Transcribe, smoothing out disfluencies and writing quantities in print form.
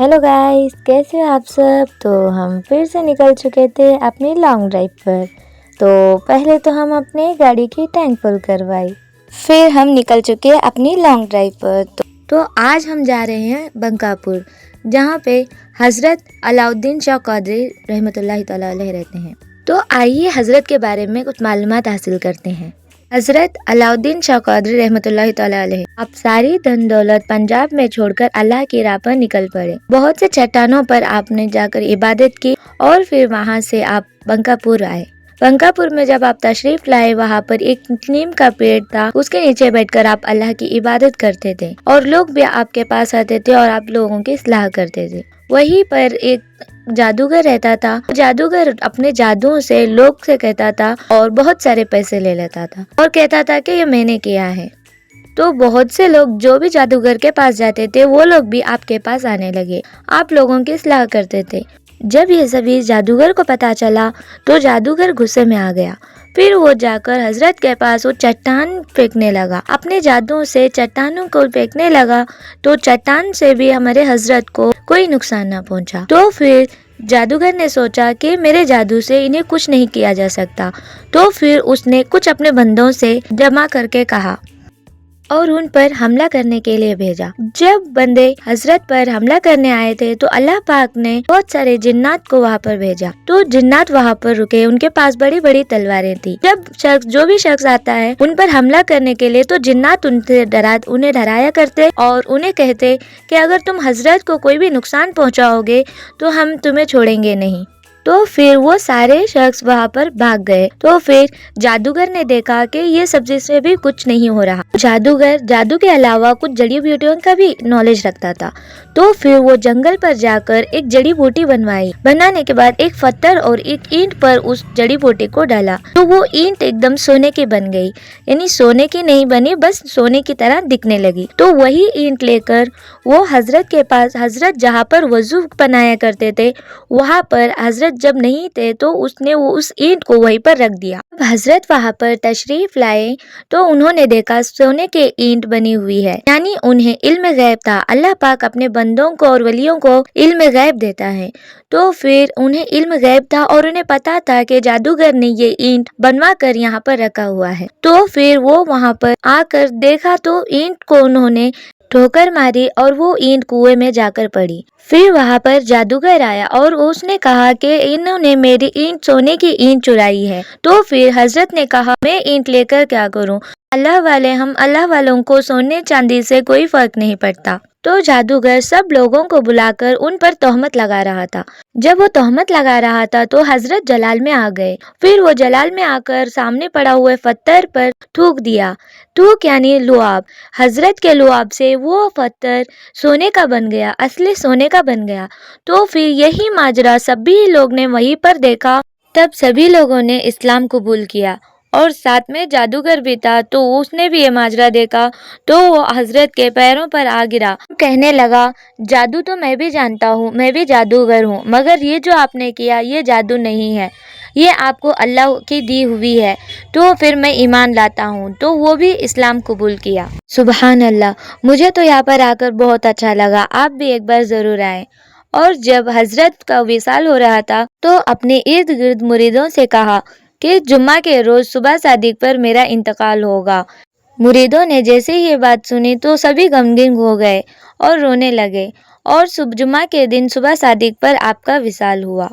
Hello guys, कैसे हो आप सब। तो हम फिर से निकल चुके थे अपनी लॉन्ग ड्राइव पर। तो पहले तो हम अपने गाड़ी की टैंक फुल करवाई, फिर हम निकल चुके अपनी लॉन्ग ड्राइव पर। तो आज हम जा रहे हैं बंकापुर, जहाँ पे हज़रत अलाउद्दीन शाह क़ादरी रहमतुल्लाहि तआला अलैह रहते हैं। तो आइए हज़रत के बारे में कुछ मालूमात हासिल करते हैं। हज़रत अलाउद्दीन शाह क़ादरी रहमतुल्लाहि तआला अलैह अब सारी धन दौलत पंजाब में छोड़कर अल्लाह की राह पर निकल पड़े। बहुत से चट्टानों पर आपने जाकर इबादत की और फिर वहां से आप बंकापुर आए। बंकापुर में जब आप तशरीफ लाए, वहाँ पर एक नीम का पेड़ था, उसके नीचे बैठकर आप अल्लाह की इबादत करते थे और लोग भी आपके पास आते थे और आप लोगों की इस्लाह करते थे। वहीं पर एक जादूगर रहता था। जादूगर अपने जादुओं से लोग से कहता था और बहुत सारे पैसे ले लेता था और कहता था कि ये मैंने किया है। तो बहुत से लोग जो भी जादूगर के पास जाते थे, वो लोग भी आपके पास आने लगे, आप लोगों की इस्लाह करते थे। जब ये सभी जादूगर को पता चला तो जादूगर गुस्से में आ गया। फिर वो जाकर हजरत के पास वो चट्टान फेंकने लगा, अपने जादुओं से चट्टानों को फेंकने लगा। तो चट्टान से भी हमारे हजरत को कोई नुकसान ना पहुंचा। तो फिर जादूगर ने सोचा कि मेरे जादू से इन्हें कुछ नहीं किया जा सकता। तो फिर उसने कुछ अपने बंदों से जमा करके कहा और उन पर हमला करने के लिए भेजा। जब बंदे हजरत पर हमला करने आए थे तो अल्लाह पाक ने बहुत सारे जिन्नात को वहाँ पर भेजा। तो जिन्नात वहाँ पर रुके, उनके पास बड़ी बड़ी तलवारें थी। जब जो भी शख्स आता है उन पर हमला करने के लिए, तो जिन्नात उन्हें डराया करते और उन्हें कहते कि अगर तुम हजरत को कोई भी नुकसान पहुँचाओगे तो हम तुम्हें छोड़ेंगे नहीं। तो फिर वो सारे शख्स वहाँ पर भाग गए। तो फिर जादूगर ने देखा कि ये सब से भी कुछ नहीं हो रहा। जादूगर जादू के अलावा कुछ जड़ी बूटियों का भी नॉलेज रखता था। तो फिर वो जंगल पर जाकर एक जड़ी बूटी बनवाई। बनाने के बाद एक पत्थर और एक ईंट पर उस जड़ी बूटी को डाला, तो वो ईंट एकदम सोने की बन गई। यानी सोने की नहीं बनी, बस सोने की तरह दिखने लगी। तो वही ईंट लेकर वो हजरत के पास, हजरत जहाँ पर वजू बनाया करते थे, वहाँ पर हजरत जब नहीं थे तो उसने वो उस ईंट को वहीं पर रख दिया। अब हजरत वहाँ पर तशरीफ लाए तो उन्होंने देखा सोने के ईंट बनी हुई है। यानी उन्हें इल्म गैब था। अल्लाह पाक अपने बंदों को और वलियों को इल्म गैब देता है। तो फिर उन्हें इल्म गैब था और उन्हें पता था कि जादूगर ने ये ईंट बनवा कर यहाँ पर रखा हुआ है। तो फिर वो वहाँ पर आकर देखा तो ईंट को उन्होंने ठोकर मारी और वो ईंट कुएं में जाकर पड़ी। फिर वहाँ पर जादूगर आया और उसने कहा कि इन्होंने मेरी ईंट, सोने की ईंट चुराई है। तो फिर हजरत ने कहा मैं ईंट लेकर क्या करूँ, अल्लाह वाले हम अल्लाह वालों को सोने चांदी से कोई फर्क नहीं पड़ता। तो जादूगर सब लोगों को बुलाकर उन पर तोहमत लगा रहा था। जब वो तोहमत लगा रहा था तो हजरत जलाल में आ गए। फिर वो जलाल में आकर सामने पड़ा हुए पत्थर पर थूक दिया। थूक यानी लुआब। हजरत के लुआब से वो पत्थर सोने का बन गया, असली सोने का बन गया। तो फिर यही माजरा सभी लोग ने वहीं पर देखा। तब सभी लोगों ने इस्लाम कबूल किया और साथ में जादूगर भी था। तो उसने भी ये माजरा देखा तो वो हजरत के पैरों पर आ गिरा, कहने लगा जादू तो मैं भी जानता हूँ, मैं भी जादूगर हूँ, मगर ये जो आपने किया ये जादू नहीं है, ये आपको अल्लाह की दी हुई है। तो फिर मैं ईमान लाता हूँ। तो वो भी इस्लाम कबूल किया। सुबहान अल्लाह। मुझे तो यहाँ पर आकर बहुत अच्छा लगा, आप भी एक बार ज़रूर आए। और जब हजरत का विसाल हो रहा था तो अपने इर्द गिर्द मुरीदों से कहा कि जुम्मा के रोज सुबह सादिक पर मेरा इंतकाल होगा। मुरीदों ने जैसे ही ये बात सुनी तो सभी गमगीन हो गए और रोने लगे और जुम्मा के दिन सुबह सादिक पर आपका विसाल हुआ।